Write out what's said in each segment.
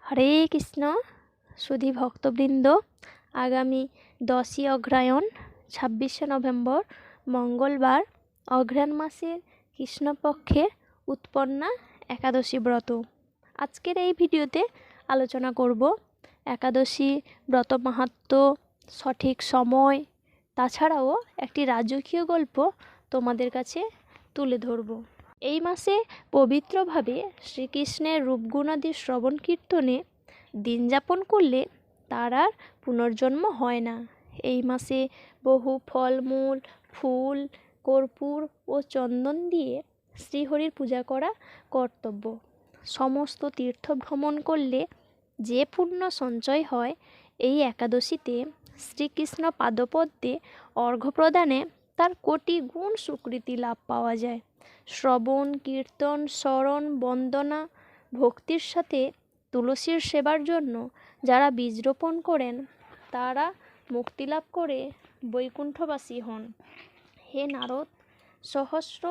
হরে কৃষ্ণ সুধী ভক্তবৃন্দ, আগামী 10ই অগ্রহায়ণ 26শে নভেম্বর মঙ্গলবার অঘ্রাণ মাসের কৃষ্ণপক্ষের উৎপন্না একাদশী ব্রত। আজকের এই ভিডিওতে আলোচনা করব একাদশী ব্রত মাহাত্ম্য, সঠিক সময়, তাছাড়াও একটি রাজকীয় গল্প তোমাদের কাছে তুলে ধরব। এই মাসে পবিত্রভাবে শ্রীকৃষ্ণের রূপগুণাদি শ্রবণ কীর্তনে দিন যাপন করলে তার আর পুনর্জন্ম হয় না। এই মাসে বহু ফলমূল, ফুল, কর্পূর ও চন্দন দিয়ে শ্রীহরির পূজা করা কর্তব্য। সমস্ত তীর্থ ভ্রমণ করলে যে পুণ্য সঞ্চয় হয়, এই একাদশীতে শ্রীকৃষ্ণ পাদপদ্মে অর্ঘ্য প্রদানে তার কোটি গুণ স্বীকৃতি লাভ পাওয়া যায়। শ্রবণ, কীর্তন, স্মরণ, বন্দনা, ভক্তির সাথে তুলসীর সেবার জন্য যারা বীজ রোপণ করেন তারা মুক্তিলাভ করে বৈকুণ্ঠবাসী হন। হে নারদ, সহস্র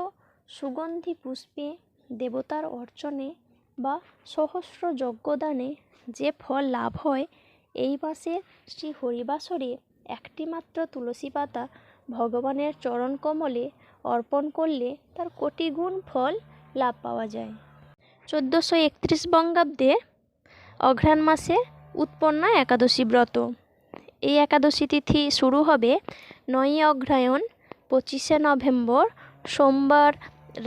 সুগন্ধি পুষ্পে, দেবতার অর্চনে বা সহস্র যজ্ঞদানে যে ফল লাভ হয়, এই মাসে শ্রী হরিবাসরে একটি মাত্র তুলসী পাতা ভগবানের চরণ কমলে অর্পণ করলে তার কোটি গুণ ফল লাভ পাওয়া যায়। 1431 বঙ্গাব্দে অঘ্রাণ মাসে উৎপন্না একাদশী ব্রত। এই একাদশী তিথি শুরু হবে 9ই অগ্রহায়ণ 25শে নভেম্বর সোমবার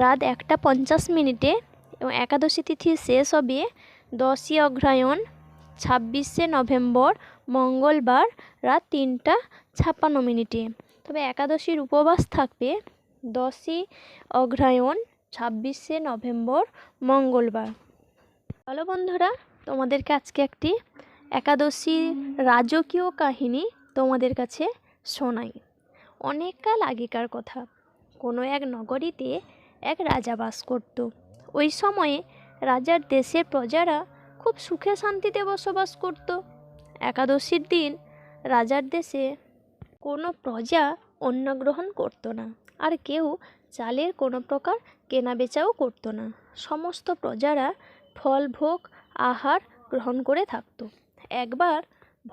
রাত 1:50 এবং একাদশী তিথি শেষ হবে 10ই অগ্রহায়ণ 26শে নভেম্বর মঙ্গলবার রাত 3:56। তবে একাদশীর উপবাস থাকবে 10ই অগ্রহায়ণ 26শে নভেম্বর মঙ্গলবার। হ্যালো বন্ধুরা, তোমাদেরকে আজকে একটি একাদশী রাজকীয় কাহিনী তোমাদের কাছে শোনাই। অনেক কাল আগেকার কথা। কোনো এক নগরীতে এক রাজা বাস করত। ওই সময়ে রাজার দেশের প্রজারা খুব সুখে শান্তিতে বসবাস করত। একাদশীর দিন রাজার দেশে কোনো প্রজা অন্ন গ্রহণ করত না, আর কেউ চালের কোনো প্রকার কেনাবেচাও করত না। সমস্ত প্রজারা ফল ভোগ আহার গ্রহণ করে থাকত। একবার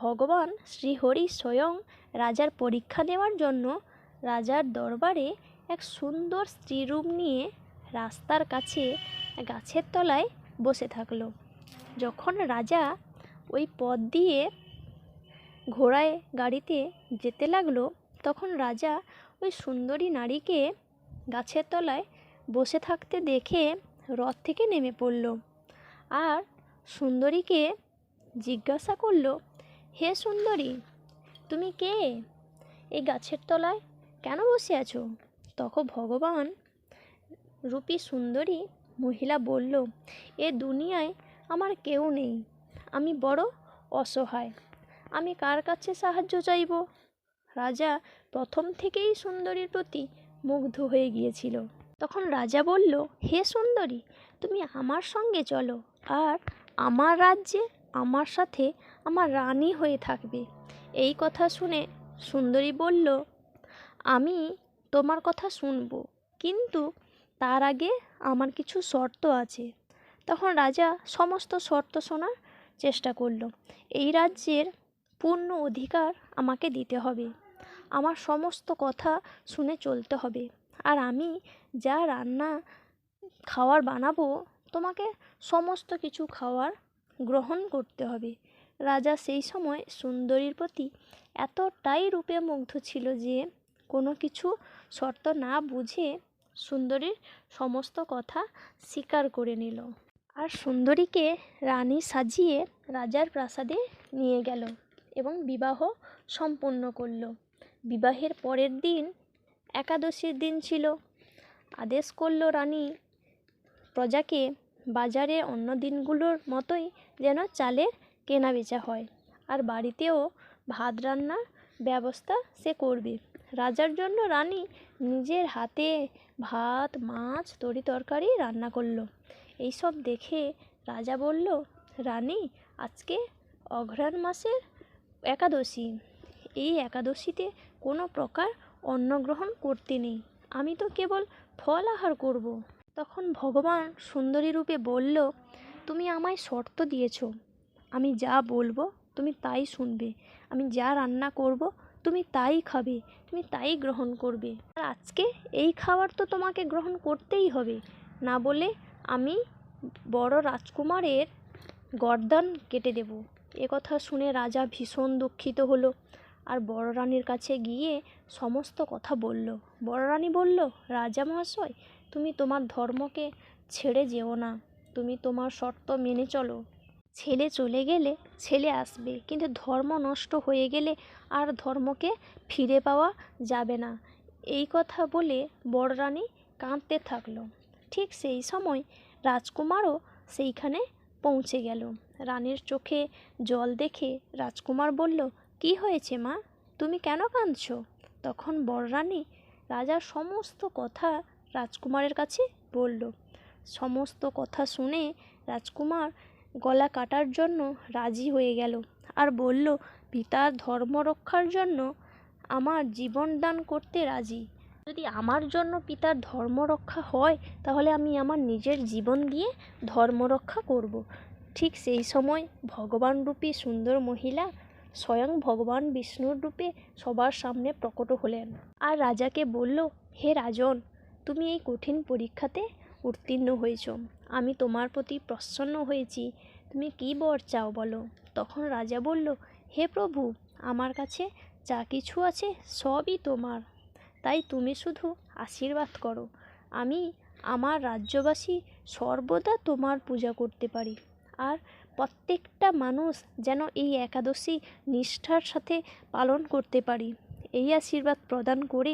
ভগবান শ্রীহরি স্বয়ং রাজার পরীক্ষা নেওয়ার জন্য রাজার দরবারে এক সুন্দর স্ত্রীরূপ নিয়ে রাস্তার কাছে গাছের তলায় বসে থাকলো। যখন রাজা ওই পথ দিয়ে ঘোড়ায় গাড়িতে যেতে লাগলো, তখন রাজা ওই সুন্দরী নারীকে গাছের তলায় বসে থাকতে দেখে রথ থেকে নেমে পড়ল আর সুন্দরীকে জিজ্ঞাসা করল, হে সুন্দরী, তুমি কে? এই গাছের তলায় কেন বসে আছো? তখন ভগবান রূপী সুন্দরী মহিলা বলল, এ দুনিয়ায় আমার কেউ নেই, আমি বড় অসহায়, আমি কার কাছে সাহায্য চাইব? রাজা প্রথম থেকেই সুন্দরীর প্রতি মুগ্ধ হয়ে গিয়েছিল। তখন রাজা বলল, হে সুন্দরী, তুমি আমার সঙ্গে চলো আর আমার রাজ্যে আমার সাথে আমার রানী হয়ে থাকবে। এই কথা শুনে সুন্দরী বলল, আমি তোমার কথা শুনব, কিন্তু তার আগে আমার কিছু শর্ত আছে। তখন রাজা সমস্ত শর্ত শোনার চেষ্টা করল। এই রাজ্যের পূর্ণ অধিকার আমাকে দিতে হবে, আমার সমস্ত কথা শুনে চলতে হবে, আর আমি যা রান্না খাওয়ার বানাবো তোমাকে সমস্ত কিছু খাওয়ার গ্রহণ করতে হবে। রাজা সেই সময় সুন্দরীর প্রতি এতটাই রূপে মুগ্ধ ছিল যে কোনো কিছু শর্ত না বুঝে সুন্দরীর সমস্ত কথা স্বীকার করে নিল আর সুন্দরীকে রানী সাজিয়ে রাজার প্রাসাদে নিয়ে গেল এবং বিবাহ সম্পন্ন করল। বিবাহের পরের দিন একাদশীর দিন ছিল। আদেশ করল রানী প্রজাকে বাজারে অন্য দিনগুলোর মতোই যেন চালের কেনা বেচা হয়, আর বাড়িতেও ভাত রান্নার ব্যবস্থা সে করবে। রাজার জন্য রানী নিজের হাতে ভাত, মাছ, তরি তরকারি রান্না করলো। এইসব দেখে রাজা বলল, রানী, আজকে অঘ্রাণ মাসের একাদশী, এই একাদশীতে কোনো প্রকার অন্ন গ্রহণ করতে নেই, আমি তো কেবল ফল আহার করব। তখন ভগবান সুন্দরী রূপে বলল, তুমি আমায় শর্ত দিয়েছ, আমি যা বলবো তুমি তাই শুনবে, আমি যা রান্না করব তুমি তাই খাবে, তুমি তাই গ্রহণ করবে। আর আজকে এই খাবার তো তোমাকে গ্রহণ করতেই হবে, না বলে আমি বড় রাজকুমারের গর্দান কেটে দেব। একথা শুনে রাজা ভীষণ দুঃখিত হলো আর বড় রানীর কাছে গিয়ে সমস্ত কথা বলল। বড় রানী বলল, রাজা মহাশয়, তুমি তোমার ধর্মকে ছেড়ে যেও না, তুমি তোমার শর্ত মেনে চলো। ছেলে চলে গেলে ছেলে আসবে, কিন্তু ধর্ম নষ্ট হয়ে গেলে আর ধর্মকে ফিরে পাওয়া যাবে না। এই কথা বলে বড় রানী কাঁদতে থাকলো। ঠিক সেই সময় রাজকুমারও সেইখানে পৌঁছে গেল। রানীর চোখে জল দেখে রাজকুমার বলল, কি হয়েছে মা, তুমি কেন কাঁদছো? তখন বড় রানী রাজার সমস্ত কথা রাজকুমারের কাছে বলল। সমস্ত কথা শুনে রাজকুমার গলা কাটার জন্য রাজি হয়ে গেল আর বলল, পিতার ধর্ম রক্ষার জন্য আমার জীবন দান করতে রাজি। যদি আমার জন্য পিতার ধর্ম রক্ষা হয় তাহলে আমি আমার নিজের জীবন দিয়ে ধর্ম রক্ষা করব। ঠিক সেই সময় ভগবান রূপী সুন্দর মহিলা স্বয়ং ভগবান বিষ্ণুর রূপে সবার সামনে প্রকট হলেন আর রাজাকে বলল, হে রাজন, তুমি এই কঠিন পরীক্ষাতে উত্তীর্ণ হয়েছ, আমি তোমার প্রতি প্রসন্ন হয়েছি, তুমি কী বর চাও বলো। তখন রাজা বলল, হে প্রভু, আমার কাছে যা কিছু আছে সবই তোমার, তাই তুমি শুধু আশীর্বাদ করো, আমি আমার রাজ্যবাসী সর্বদা তোমার পূজা করতে পারি, আর প্রত্যেকটা মানুষ যেন এই একাদশী নিষ্ঠার সাথে পালন করতে পারি। এই আশীর্বাদ প্রদান করে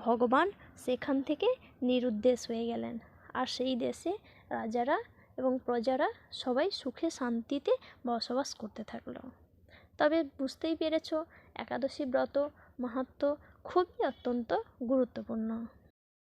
ভগবান সেখান থেকে নিরুদ্দেশ হয়ে গেলেন আর সেই দেশে রাজারা এবং প্রজারা সবাই সুখে শান্তিতে বসবাস করতে থাকলো। তবে বুঝতেই পেরেছ একাদশী ব্রত মাহাত্ম্য খুবই অত্যন্ত গুরুত্বপূর্ণ।